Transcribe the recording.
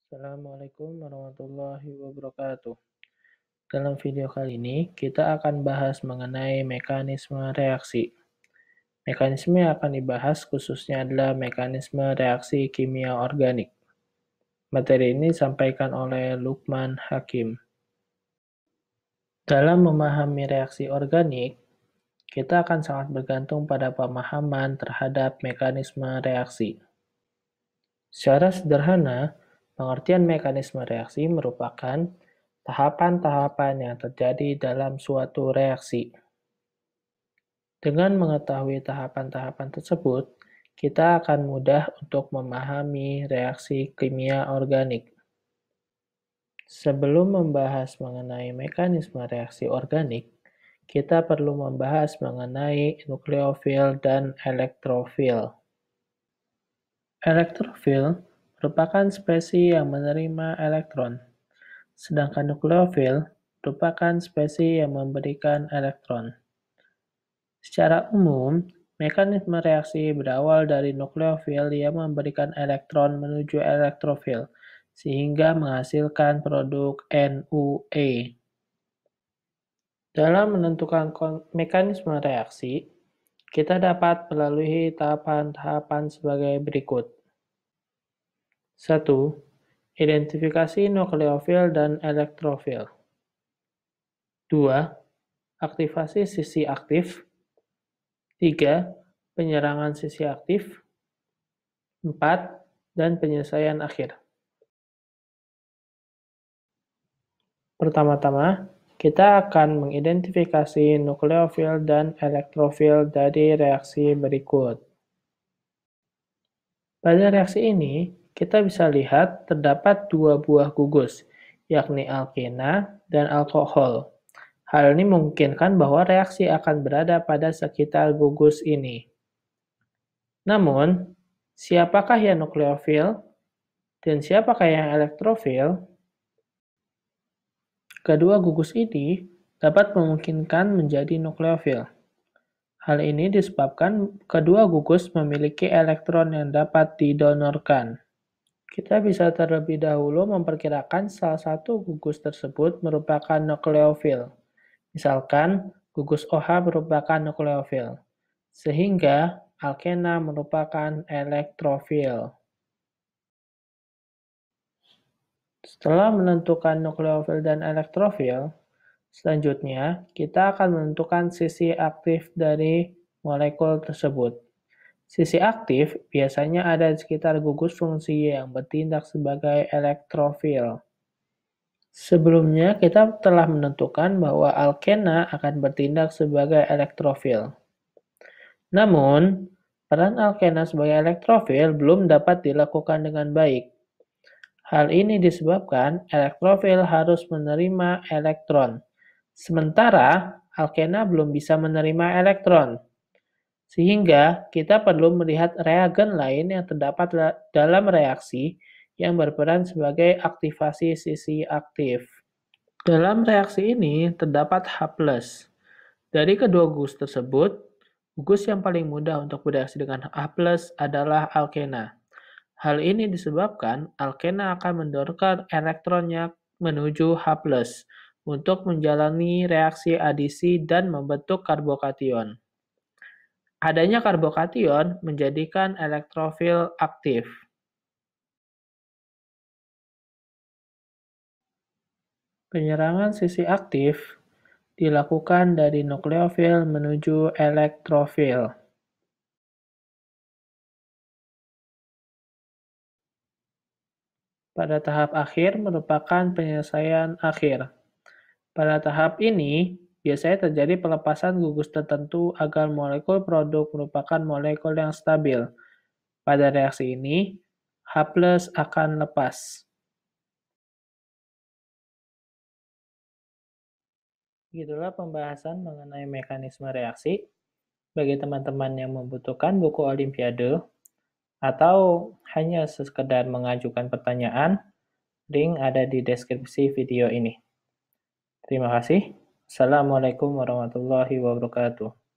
Assalamualaikum warahmatullahi wabarakatuh. Dalam video kali ini, kita akan bahas mengenai mekanisme reaksi. Mekanisme yang akan dibahas khususnya adalah mekanisme reaksi kimia organik. Materi ini disampaikan oleh Lukman Hakim. Dalam memahami reaksi organik, kita akan sangat bergantung pada pemahaman terhadap mekanisme reaksi. Secara sederhana, pengertian mekanisme reaksi merupakan tahapan-tahapan yang terjadi dalam suatu reaksi. Dengan mengetahui tahapan-tahapan tersebut, kita akan mudah untuk memahami reaksi kimia organik. Sebelum membahas mengenai mekanisme reaksi organik, kita perlu membahas mengenai nukleofil dan elektrofil. Elektrofil merupakan spesies yang menerima elektron, sedangkan nukleofil merupakan spesies yang memberikan elektron. Secara umum, mekanisme reaksi berawal dari nukleofil yang memberikan elektron menuju elektrofil, sehingga menghasilkan produk NuE. Dalam menentukan mekanisme reaksi, kita dapat melalui tahapan-tahapan sebagai berikut. 1. Identifikasi nukleofil dan elektrofil. 2. Aktivasi sisi aktif. 3. Penyerangan sisi aktif. 4. Dan penyelesaian akhir. Pertama-tama, kita akan mengidentifikasi nukleofil dan elektrofil dari reaksi berikut. Pada reaksi ini, kita bisa lihat terdapat dua buah gugus, yakni alkena dan alkohol. Hal ini memungkinkan bahwa reaksi akan berada pada sekitar gugus ini. Namun, siapakah yang nukleofil dan siapakah yang elektrofil? Kedua gugus ini dapat memungkinkan menjadi nukleofil. Hal ini disebabkan kedua gugus memiliki elektron yang dapat didonorkan. Kita bisa terlebih dahulu memperkirakan salah satu gugus tersebut merupakan nukleofil. Misalkan, gugus OH merupakan nukleofil, sehingga alkena merupakan elektrofil. Setelah menentukan nukleofil dan elektrofil, selanjutnya kita akan menentukan sisi aktif dari molekul tersebut. Sisi aktif biasanya ada di sekitar gugus fungsi yang bertindak sebagai elektrofil. Sebelumnya, kita telah menentukan bahwa alkena akan bertindak sebagai elektrofil. Namun, peran alkena sebagai elektrofil belum dapat dilakukan dengan baik. Hal ini disebabkan elektrofil harus menerima elektron, sementara alkena belum bisa menerima elektron. Sehingga kita perlu melihat reagen lain yang terdapat dalam reaksi yang berperan sebagai aktivasi sisi aktif. Dalam reaksi ini terdapat H+. Dari kedua gugus tersebut, gugus yang paling mudah untuk bereaksi dengan H+ adalah alkena. Hal ini disebabkan alkena akan mendorongkan elektronnya menuju H+ untuk menjalani reaksi adisi dan membentuk karbokation. Adanya karbokation menjadikan elektrofil aktif. Penyerangan sisi aktif dilakukan dari nukleofil menuju elektrofil. Pada tahap akhir merupakan penyelesaian akhir. Pada tahap ini, biasanya terjadi pelepasan gugus tertentu agar molekul produk merupakan molekul yang stabil. Pada reaksi ini, H+ akan lepas. Begitulah pembahasan mengenai mekanisme reaksi. Bagi teman-teman yang membutuhkan buku Olimpiade, atau hanya sekedar mengajukan pertanyaan, link ada di deskripsi video ini. Terima kasih. Assalamualaikum warahmatullahi wabarakatuh.